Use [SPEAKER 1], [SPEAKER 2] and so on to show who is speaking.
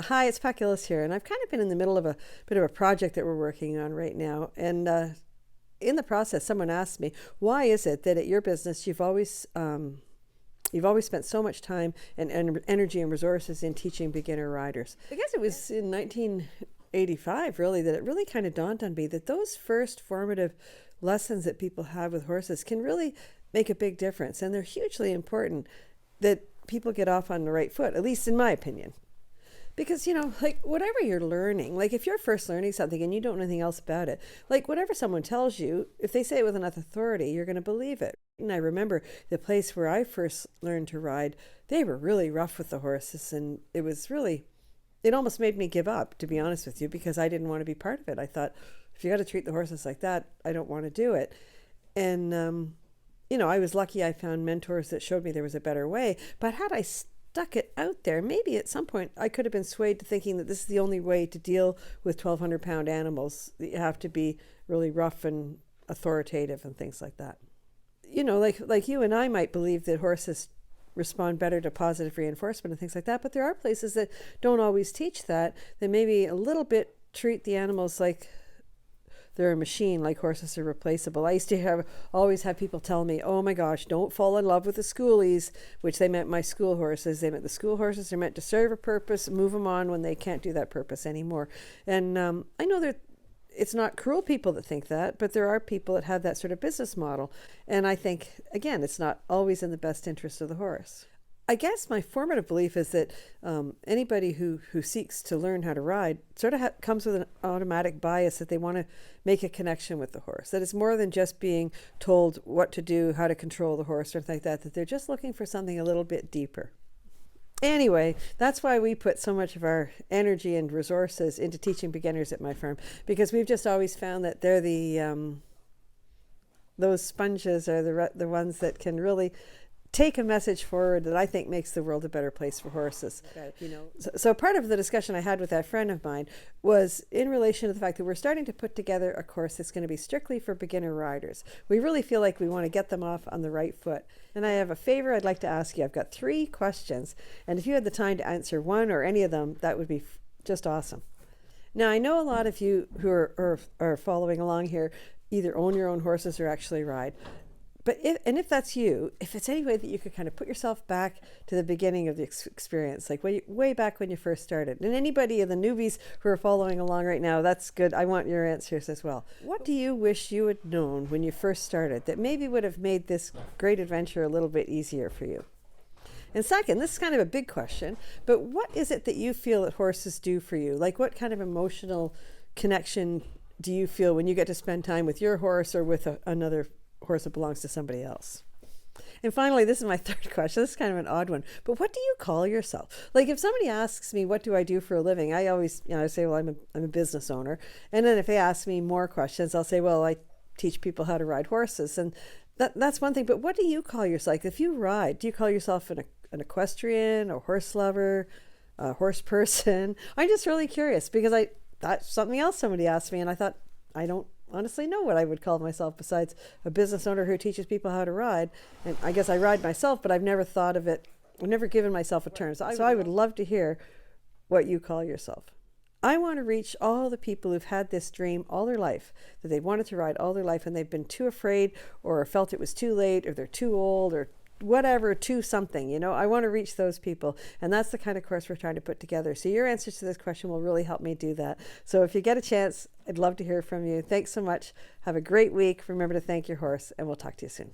[SPEAKER 1] Hi, it's Pat Gillis here, and I've kind of been in the middle of a bit of a project that we're working on right now. And in the process, someone asked me, "Why is it that at your business you've always spent so much time and energy and resources in teaching beginner riders?" I guess it was in 1985, really, that it really kind of dawned on me that those first formative lessons that people have with horses can really make a big difference, and they're hugely important that people get off on the right foot, at least in my opinion. Because, like whatever you're learning, like if you're first learning something and you don't know anything else about it, like whatever someone tells you, if they say it with enough authority, you're going to believe it. And I remember the place where I first learned to ride, they were really rough with the horses. And it almost made me give up, to be honest with you, because I didn't want to be part of it. I thought, if you got to treat the horses like that, I don't want to do it. And, I was lucky I found mentors that showed me there was a better way. But had I stuck it out there, maybe at some point I could have been swayed to thinking that this is the only way to deal with 1,200-pound animals. That you have to be really rough and authoritative and things like that. Like you and I might believe that horses respond better to positive reinforcement and things like that, but there are places that don't always teach that. They maybe a little bit treat the animals like they're a machine, like horses are replaceable. I used to always have people tell me, "Oh my gosh, don't fall in love with the schoolies," which they meant my school horses. They meant the school horses are meant to serve a purpose, move them on when they can't do that purpose anymore. And I know that it's not cruel people that think that, but there are people that have that sort of business model. And I think, again, it's not always in the best interest of the horse. I guess my formative belief is that anybody who seeks to learn how to ride sort of comes with an automatic bias that they want to make a connection with the horse. That it's more than just being told what to do, how to control the horse, or anything like that, that they're just looking for something a little bit deeper. Anyway, that's why we put so much of our energy and resources into teaching beginners at my firm, because we've just always found that they're those sponges are the ones that can really take a message forward that I think makes the world a better place for horses. So part of the discussion I had with that friend of mine was in relation to the fact that we're starting to put together a course that's going to be strictly for beginner riders. We really feel like we want to get them off on the right foot. And I have a favor I'd like to ask you. I've got 3 questions, and if you had the time to answer one or any of them, that would be just awesome. Now, I know a lot of you who are following along here either own your own horses or actually ride. But if that's you, if it's any way that you could kind of put yourself back to the beginning of the experience, like way back when you first started, and anybody of the newbies who are following along right now, that's good. I want your answers as well. What do you wish you had known when you first started that maybe would have made this great adventure a little bit easier for you? And second, this is kind of a big question, but what is it that you feel that horses do for you? Like what kind of emotional connection do you feel when you get to spend time with your horse or with another horse that belongs to somebody else? And finally, this is my third question. This is kind of an odd one, but what do you call yourself? Like if somebody asks me, what do I do for a living? I always, I say, well, I'm a business owner. And then if they ask me more questions, I'll say, well, I teach people how to ride horses. And that's one thing, but what do you call yourself? Like if you ride, do you call yourself an equestrian, a horse lover, a horse person? I'm just really curious because that's something else somebody asked me and I thought, I don't honestly know what I would call myself besides a business owner who teaches people how to ride. And I guess I ride myself, but I've never thought of it. I've never given myself a term. So I would love to hear what you call yourself. I want to reach all the people who've had this dream all their life, that they wanted to ride all their life and they've been too afraid or felt it was too late or they're too old or whatever, to something. I want to reach those people, and that's the kind of course we're trying to put together. So your answers to this question will really help me do that. So if you get a chance, I'd love to hear from you. Thanks so much. Have a great week. Remember to thank your horse, and we'll talk to you soon.